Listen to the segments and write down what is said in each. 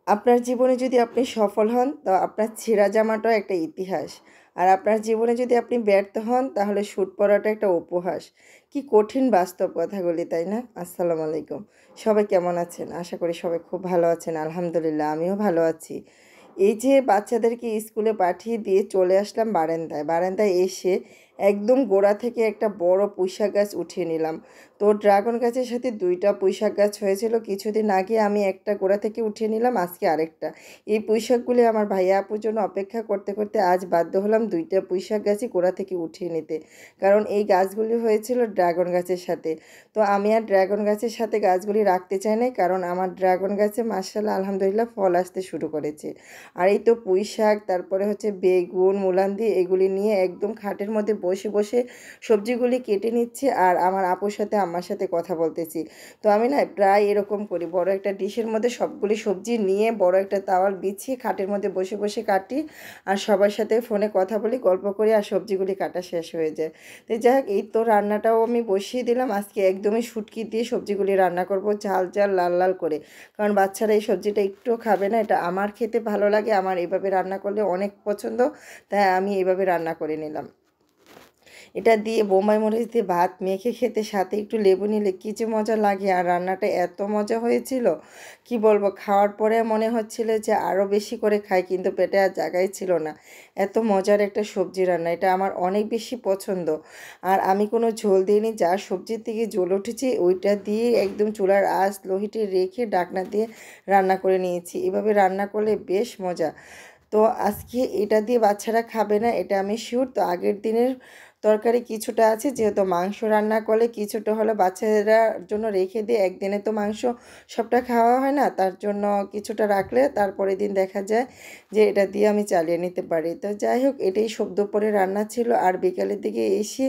আপনার জীবনে যদি আপনি সফল হন তো আপনার ছেঁড়া জামাটাও একটা ইতিহাস। আর আপনার জীবনে যদি আপনি ব্যর্থ হন তাহলে স্যুট পরাটা একটা উপহাস। কি কঠিন বাস্তব কথাগুলি, তাই না? আসসালামু আলাইকুম। সবাই কেমন আছেন? আশা করি সবাই খুব ভালো আছেন। আলহামদুলিল্লাহ আমিও ভালো আছি। এই যে বাচ্চাদেরকে স্কুলে পাঠিয়ে দিয়ে চলে আসলাম বারান্দায়। বারান্দায় এসে একদম গোড়া থেকে একটা বড় পুঁইশাক গাছ উঠিয়ে নিলাম। তো ড্রাগন গাছের সাথে ২টা পুঁইশাক গাছ হয়েছিল কিছুদিন আগে, আমি একটা গোড়া থেকে উঠিয়ে নিলাম, আজকে আরেকটা। এই পুঁইশাকগুলি আমার ভাইয়া আপুর জন্য অপেক্ষা করতে করতে আজ বাধ্য হলাম ২টা পুঁইশাক গাছই গোড়া থেকে উঠিয়ে নিতে। কারণ এই গাছগুলি হয়েছিল ড্রাগন গাছের সাথে। তো আমি আর ড্রাগন গাছের সাথে গাছগুলি রাখতে চাই না, কারণ আমার ড্রাগন গাছে মাশাআল্লাহ আলহামদুলিল্লাহ ফল আসতে শুরু করেছে। আর এই তো পুঁইশাক, তারপরে হচ্ছে বেগুন, মুলান্দি, এগুলি নিয়ে একদম খাটের মধ্যে বসে বসে সবজিগুলি কেটে নিচ্ছি আর আমার আপুর সাথে আম্মার সাথে কথা বলতেছি। তো আমি না প্রায় এরকম করি, বড় একটা ডিশের মধ্যে সবগুলি সবজি নিয়ে বড় একটা তাওয়াল বিছিয়ে খাটের মধ্যে বসে বসে কাটি আর সবার সাথে ফোনে কথা বলি, গল্প করি, আর সবজিগুলি কাটা শেষ হয়ে যায়। তো যাই হোক, এই তো রান্নাটাও আমি বসিয়ে দিলাম। আজকে একদমই শুটকি দিয়ে সবজিগুলি রান্না করব, ঝাল ঝাল লাল লাল করে। কারণ বাচ্চারা এই সবজিটা একটুও খাবে না, এটা আমার খেতে ভালো লাগে, আমার এভাবে রান্না করলে অনেক পছন্দ, তাই আমি এভাবে রান্না করে নিলাম। এটা দিয়ে বোম্বাই মরিচ দিয়ে ভাত মেখে খেতে, সাথে একটু লেবু নিলে কী যে মজা লাগে। আর রান্নাটা এত মজা হয়েছিল, কি বলবো, খাওয়ার পরে মনে হচ্ছিল যে আরও বেশি করে খাই, কিন্তু পেটে আর জায়গাই ছিল না। এত মজার একটা সবজি রান্না, এটা আমার অনেক বেশি পছন্দ। আর আমি কোনো ঝোল দিইনি, যা সবজির থেকে ঝোল উঠেছে ওইটা দিয়ে একদম চুলার আঁচ লোহিটে রেখে ঢাকনা দিয়ে রান্না করে নিয়েছি। এভাবে রান্না করলে বেশ মজা। তো আজকে এটা দিয়ে বাচ্চারা খাবে না, এটা আমি শিওর। তো আগের দিনের তরকারি কিছুটা আছে, যেহেতু মাংস রান্না করলে কিছুটা হলে বাচ্চাদের জন্য রেখে দিয়ে, একদিনে তো মাংস সবটা খাওয়া হয় না, তার জন্য কিছুটা রাখলে তারপরের দিন দেখা যায় যে এটা দিয়ে আমি চালিয়ে নিতে পারি। তো যাই হোক, এটাই সদ্য করে রান্না ছিল। আর বিকালের দিকে এসে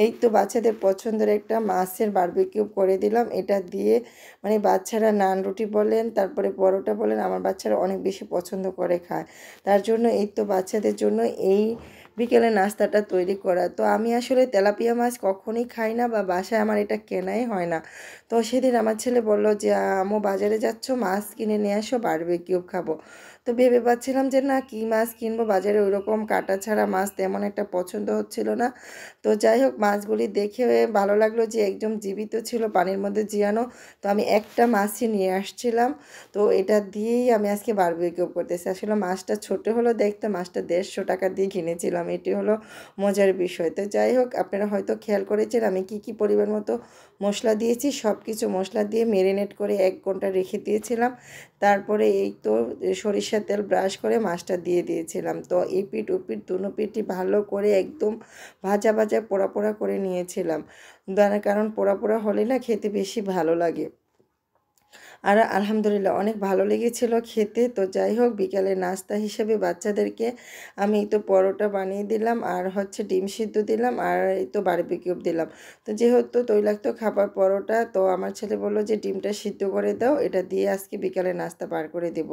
এই তো বাচ্চাদের পছন্দের একটা মাছের বারবিকিউ করে দিলাম। এটা দিয়ে মানে বাচ্চারা নান রুটি বলেন, তারপরে পরোটা বলেন, আমার বাচ্চারা অনেক বেশি পছন্দ করে খায়। তার জন্য এই তো বাচ্চাদের জন্য এই বিকেলে নাস্তাটা তৈরি করা। তো আমি আসলে তেলাপিয়া মাছ কখনোই খাই না, বা বাসায় আমার এটা কেনাই হয় না। তো সেদিন আমার ছেলে বলল যে আম্মু বাজারে যাচ্ছ, মাছ কিনে নিয়ে আসো, বারবিকিউ খাবো। তো ভেবে পাচ্ছিলাম যে না, কী মাছ কিনবো, বাজারে ওইরকম কাটা ছাড়া মাছ তেমন একটা পছন্দ হচ্ছিল না। তো যাই হোক, মাছগুলি দেখে ভালো লাগলো যে একদম জীবিত ছিল, পানির মধ্যে জিয়ানো। তো আমি একটা মাছই নিয়ে আসছিলাম। তো এটা দিয়েই আমি আজকে বারবিকিউ করতেছি। আসলে মাছটা ছোট হলো দেখতে, মাছটা 150 টাকা দিয়ে কিনেছিলাম, এটি হলো মজার বিষয়। তো যাই হোক, আপনারা হয়তো খেয়াল করেছেন আমি কি কি পরিমাণ মতো মশলা দিয়েছি। সব কিছু মশলা দিয়ে মেরিনেট করে 1 ঘন্টা রেখে দিয়েছিলাম। তারপরে এই তো সরিষার তেল ব্রাশ করে মাছটা দিয়ে দিয়েছিলাম। তো এপিঠ ওপিঠ দুনো পিঠই ভালো করে একদম ভাজা ভাজা পোড়া পোড়া করে নিয়েছিলাম। কারণ পোড়া পোড়া হলে না খেতে বেশি ভালো লাগে। আর আলহামদুলিল্লাহ অনেক ভালো লেগেছিল খেতে। তো যাই হোক, বিকালে নাস্তা হিসেবে বাচ্চাদেরকে আমি এই তো পরোটা বানিয়ে দিলাম, আর হচ্ছে ডিম সিদ্ধ দিলাম, আর এই তো বারবিকিউ দিলাম। তো যেহেতু তৈলাক্ত খাবার পরোটা, তো আমার ছেলে বলল যে ডিমটা সিদ্ধ করে দাও, এটা দিয়ে আজকে বিকালে নাস্তা পার করে দেব।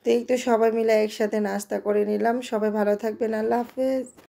তো এই তো সবাই মিলে একসাথে নাস্তা করে নিলাম। সবাই ভালো থাকবেন, আল্লাহ হাফেজ।